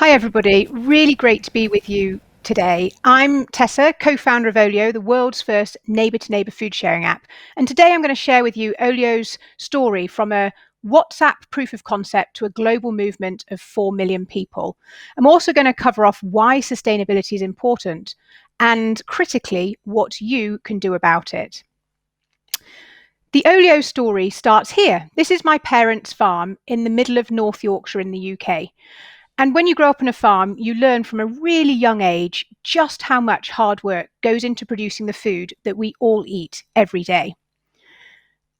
Hi, everybody. Really great to be with you today. I'm Tessa, co-founder of OLIO, the world's first neighbour-to-neighbour food sharing app. And today I'm going to share with you OLIO's story from a WhatsApp proof of concept to a global movement of 4 million people. I'm also going to cover off why sustainability is important and, critically, what you can do about it. The OLIO story starts here. This is my parents' farm in the middle of North Yorkshire in the UK. And when you grow up on a farm, you learn from a really young age just how much hard work goes into producing the food that we all eat every day.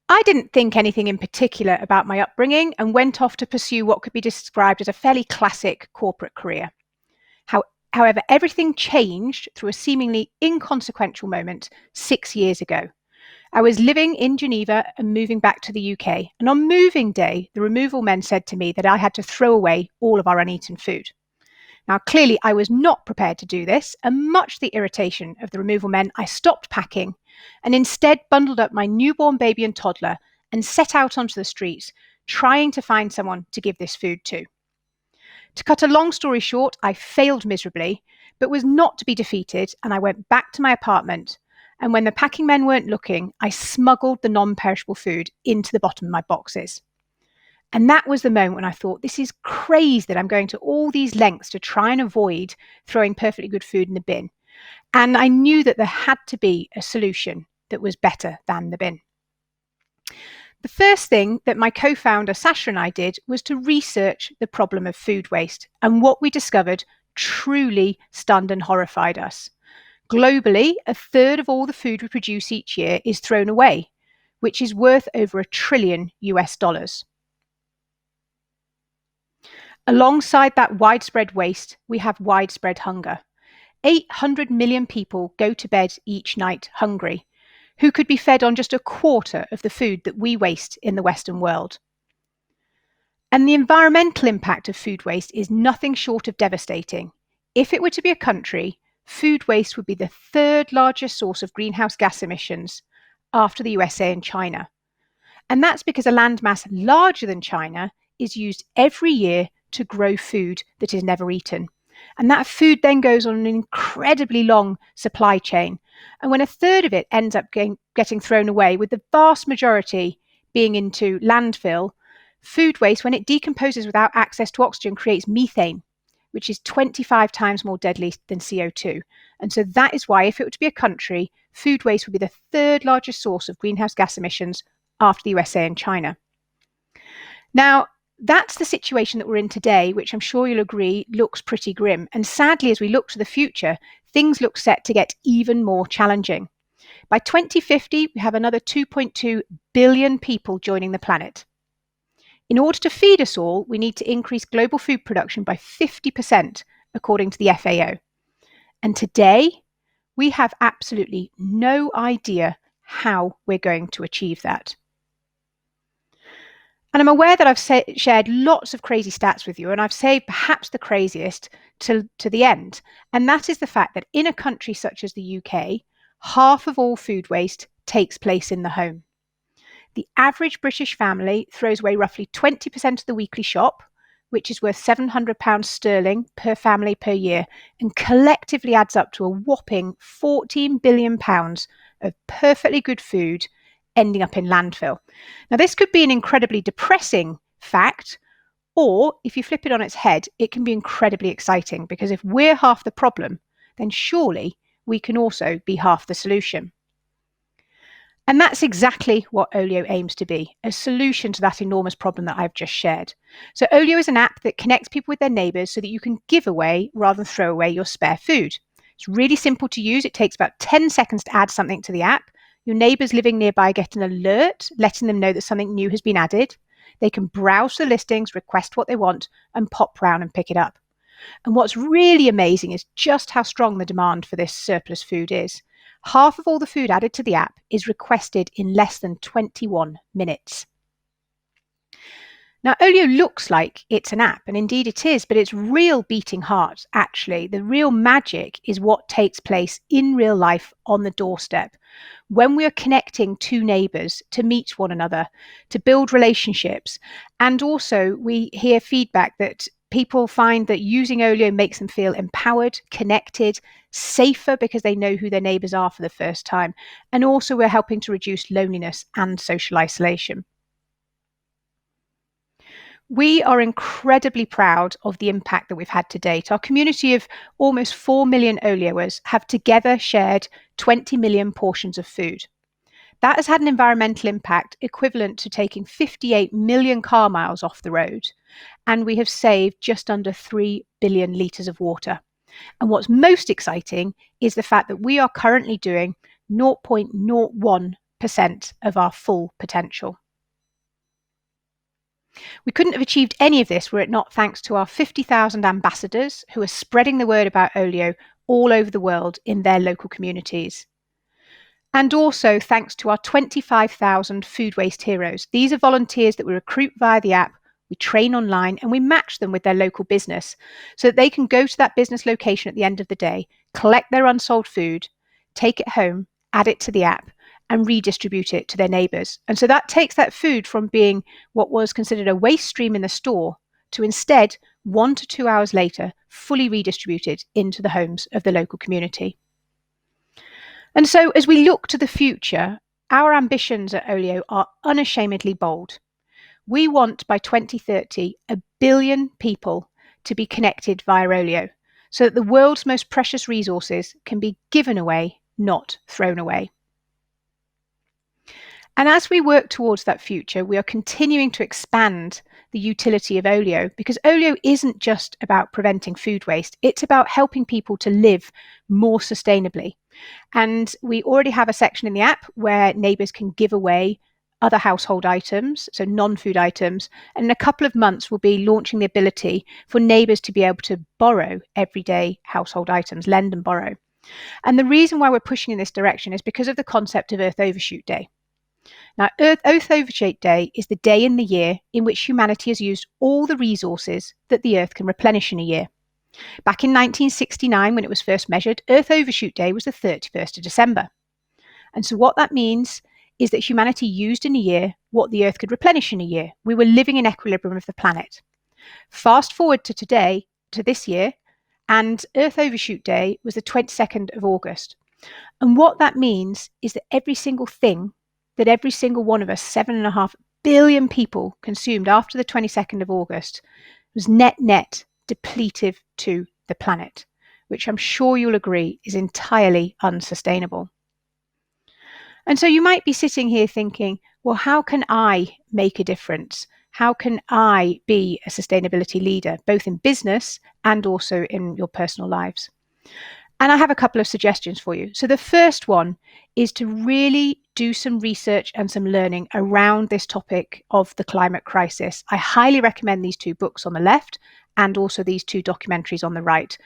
I didn't think anything in particular about my upbringing and went off to pursue what could be described as a fairly classic corporate career. However, everything changed through a seemingly inconsequential moment 6 years ago. I was living in Geneva and moving back to the UK. And on moving day, the removal men said to me that I had to throw away all of our uneaten food. Now, clearly, I was not prepared to do this, and much to the irritation of the removal men, I stopped packing and instead bundled up my newborn baby and toddler and set out onto the streets, trying to find someone to give this food to. To cut a long story short, I failed miserably, but was not to be defeated, and I went back to my apartment. And when the packing men weren't looking, I smuggled the non-perishable food into the bottom of my boxes. And that was the moment when I thought, this is crazy that I'm going to all these lengths to try and avoid throwing perfectly good food in the bin. And I knew that there had to be a solution that was better than the bin. The first thing that my co-founder Sasha and I did was to research the problem of food waste. And what we discovered truly stunned and horrified us. Globally, a third of all the food we produce each year is thrown away, which is worth over $1 trillion US. Alongside that widespread waste, we have widespread hunger. 800 million people go to bed each night hungry, who could be fed on just a quarter of the food that we waste in the Western world. And the environmental impact of food waste is nothing short of devastating. If it were to be a country, food waste would be the third largest source of greenhouse gas emissions after the USA and China. And that's because a landmass larger than China is used every year to grow food that is never eaten. And that food then goes on an incredibly long supply chain. And when a third of it ends up getting thrown away, with the vast majority being into landfill, food waste, when it decomposes without access to oxygen, creates methane, which is 25 times more deadly than CO2. And so that is why, if it were to be a country, food waste would be the third largest source of greenhouse gas emissions after the USA and China. Now, that's the situation that we're in today, which I'm sure you'll agree looks pretty grim. And sadly, as we look to the future, things look set to get even more challenging. By 2050, we have another 2.2 billion people joining the planet. In order to feed us all, we need to increase global food production by 50%, according to the FAO. And today, we have absolutely no idea how we're going to achieve that. And I'm aware that I've shared lots of crazy stats with you, and I've saved perhaps the craziest to the end. And that is the fact that in a country such as the UK, half of all food waste takes place in the home. The average British family throws away roughly 20% of the weekly shop, which is worth £700 sterling per family per year, and collectively adds up to a whopping £14 billion of perfectly good food ending up in landfill. Now, this could be an incredibly depressing fact, or if you flip it on its head, it can be incredibly exciting, because if we're half the problem, then surely we can also be half the solution. And that's exactly what OLIO aims to be, a solution to that enormous problem that I've just shared. So OLIO is an app that connects people with their neighbours so that you can give away rather than throw away your spare food. It's really simple to use. It takes about 10 seconds to add something to the app. Your neighbours living nearby get an alert letting them know that something new has been added. They can browse the listings, request what they want, and pop round and pick it up. And what's really amazing is just how strong the demand for this surplus food is. Half of all the food added to the app is requested in less than 21 minutes. Now, OLIO looks like it's an app, and indeed it is, but its real beating heart, actually, the real magic is what takes place in real life on the doorstep. When we are connecting two neighbours to meet one another, to build relationships, and also we hear feedback that People find that using Olio makes them feel empowered, connected, safer because they know who their neighbours are for the first time. And also we're helping to reduce loneliness and social isolation. We are incredibly proud of the impact that we've had to date. Our community of almost 4 million Olioers have together shared 20 million portions of food. That has had an environmental impact equivalent to taking 58 million car miles off the road. And we have saved just under 3 billion litres of water. And what's most exciting is the fact that we are currently doing 0.01% of our full potential. We couldn't have achieved any of this were it not thanks to our 50,000 ambassadors who are spreading the word about Olio all over the world in their local communities. And also thanks to our 25,000 food waste heroes. These are volunteers that we recruit via the app, we train online, and we match them with their local business so that they can go to that business location at the end of the day, collect their unsold food, take it home, add it to the app, and redistribute it to their neighbours. And so that takes that food from being what was considered a waste stream in the store to instead, 1 to 2 hours later, fully redistributed into the homes of the local community. And so as we look to the future, our ambitions at Olio are unashamedly bold. We want by 2030 1 billion people to be connected via Olio so that the world's most precious resources can be given away, not thrown away. And as we work towards that future, we are continuing to expand the utility of Olio because Olio isn't just about preventing food waste, it's about helping people to live more sustainably. And we already have a section in the app where neighbours can give away other household items, so non-food items. And in a couple of months, we'll be launching the ability for neighbours to be able to borrow everyday household items, lend and borrow. And the reason why we're pushing in this direction is because of the concept of Earth Overshoot Day. Now, Earth Overshoot Day is the day in the year in which humanity has used all the resources that the Earth can replenish in a year. Back in 1969, when it was first measured, Earth Overshoot Day was the 31st of December. And so what that means is that humanity used in a year what the Earth could replenish in a year. We were living in equilibrium of the planet. Fast forward to today, to this year, and Earth Overshoot Day was the 22nd of August. And what that means is that every single thing that every single one of us, 7.5 billion people, consumed after the 22nd of August was net depletive to the planet, which I'm sure you'll agree is entirely unsustainable. And so you might be sitting here thinking, well, how can I make a difference? How can I be a sustainability leader, both in business and also in your personal lives? And I have a couple of suggestions for you. So the first one is to really do some research and some learning around this topic of the climate crisis. I highly recommend these 2 books on the left and also these 2 documentaries on the right.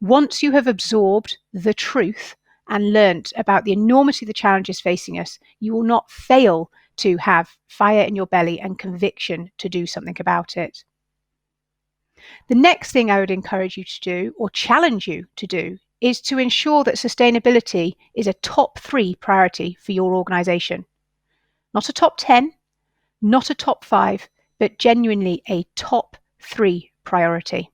Once you have absorbed the truth and learnt about the enormity of the challenges facing us, you will not fail to have fire in your belly and conviction to do something about it. The next thing I would encourage you to do, or challenge you to do, is to ensure that sustainability is a top 3 priority for your organisation. Not a top 10, not a top 5, but genuinely a top 3 priority.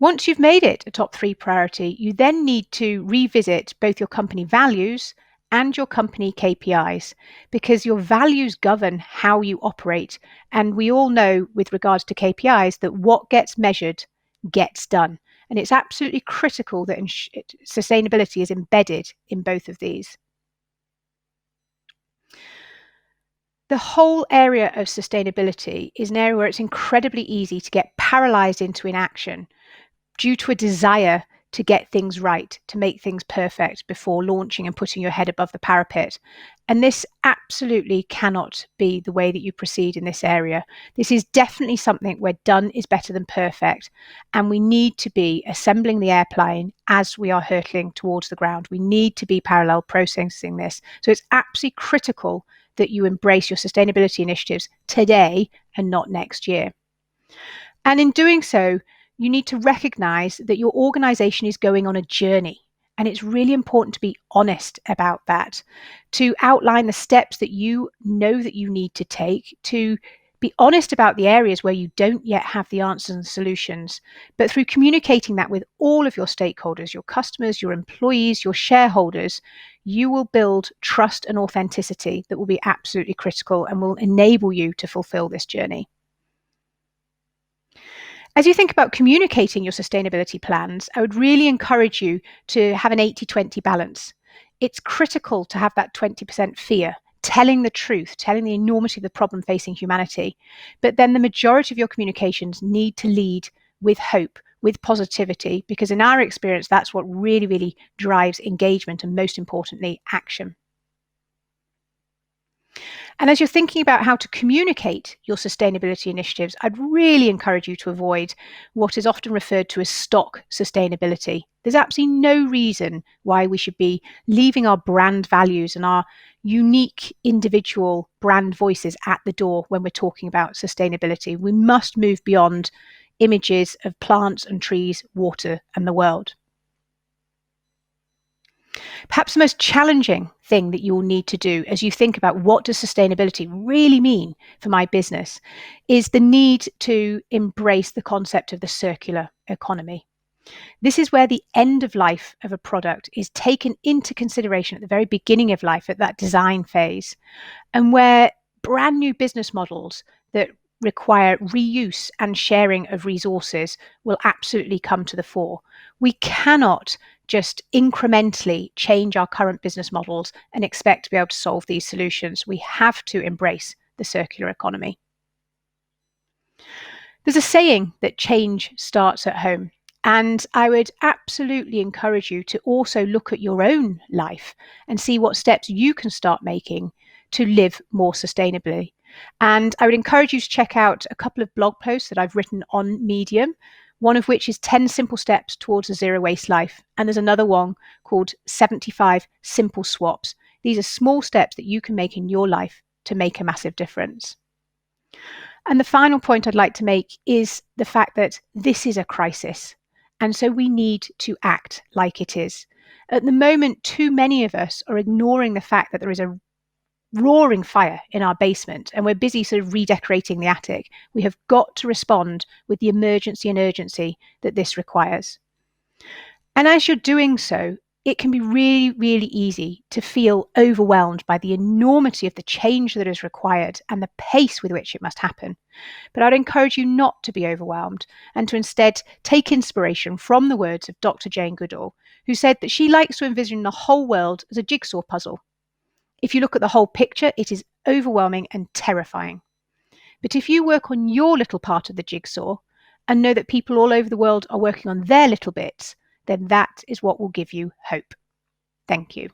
Once you've made it a top 3 priority, you then need to revisit both your company values and your company KPIs, because your values govern how you operate. And we all know with regards to KPIs that what gets measured gets done. And it's absolutely critical that sustainability is embedded in both of these. The whole area of sustainability is an area where it's incredibly easy to get paralyzed into inaction due to a desire to get things right, to make things perfect before launching and putting your head above the parapet. And this absolutely cannot be the way that you proceed in this area. This is definitely something where done is better than perfect. And we need to be assembling the airplane as we are hurtling towards the ground. We need to be parallel processing this. So it's absolutely critical that you embrace your sustainability initiatives today and not next year. And in doing so, you need to recognize that your organization is going on a journey. And it's really important to be honest about that, to outline the steps that you know that you need to take to Be honest about the areas where you don't yet have the answers and solutions, but through communicating that with all of your stakeholders, your customers, your employees, your shareholders, you will build trust and authenticity that will be absolutely critical and will enable you to fulfill this journey. As you think about communicating your sustainability plans, I would really encourage you to have an 80-20 balance. It's critical to have that 20% fear, telling the truth, telling the enormity of the problem facing humanity. But then the majority of your communications need to lead with hope, with positivity, because in our experience, that's what really, really drives engagement and, most importantly, action. And as you're thinking about how to communicate your sustainability initiatives, I'd really encourage you to avoid what is often referred to as stock sustainability. There's absolutely no reason why we should be leaving our brand values and our unique individual brand voices at the door when we're talking about sustainability. We must move beyond images of plants and trees, water, and the world. Perhaps the most challenging thing that you will need to do as you think about what does sustainability really mean for my business is the need to embrace the concept of the circular economy. This is where the end of life of a product is taken into consideration at the very beginning of life, at that design phase, and where brand new business models that require reuse and sharing of resources will absolutely come to the fore. We cannot just incrementally change our current business models and expect to be able to solve these solutions. We have to embrace the circular economy. There's a saying that change starts at home. And I would absolutely encourage you to also look at your own life and see what steps you can start making to live more sustainably. And I would encourage you to check out a couple of blog posts that I've written on Medium, one of which is 10 simple steps towards a zero waste life. And there's another one called 75 simple swaps. These are small steps that you can make in your life to make a massive difference. And the final point I'd like to make is the fact that this is a crisis. And so we need to act like it is. At the moment, too many of us are ignoring the fact that there is a roaring fire in our basement and we're busy sort of redecorating the attic. We have got to respond with the emergency and urgency that this requires. And as you're doing so, it can be really, really easy to feel overwhelmed by the enormity of the change that is required and the pace with which it must happen. But I'd encourage you not to be overwhelmed and to instead take inspiration from the words of Dr. Jane Goodall, who said that she likes to envision the whole world as a jigsaw puzzle. If you look at the whole picture, it is overwhelming and terrifying. But if you work on your little part of the jigsaw and know that people all over the world are working on their little bits, then that is what will give you hope. Thank you.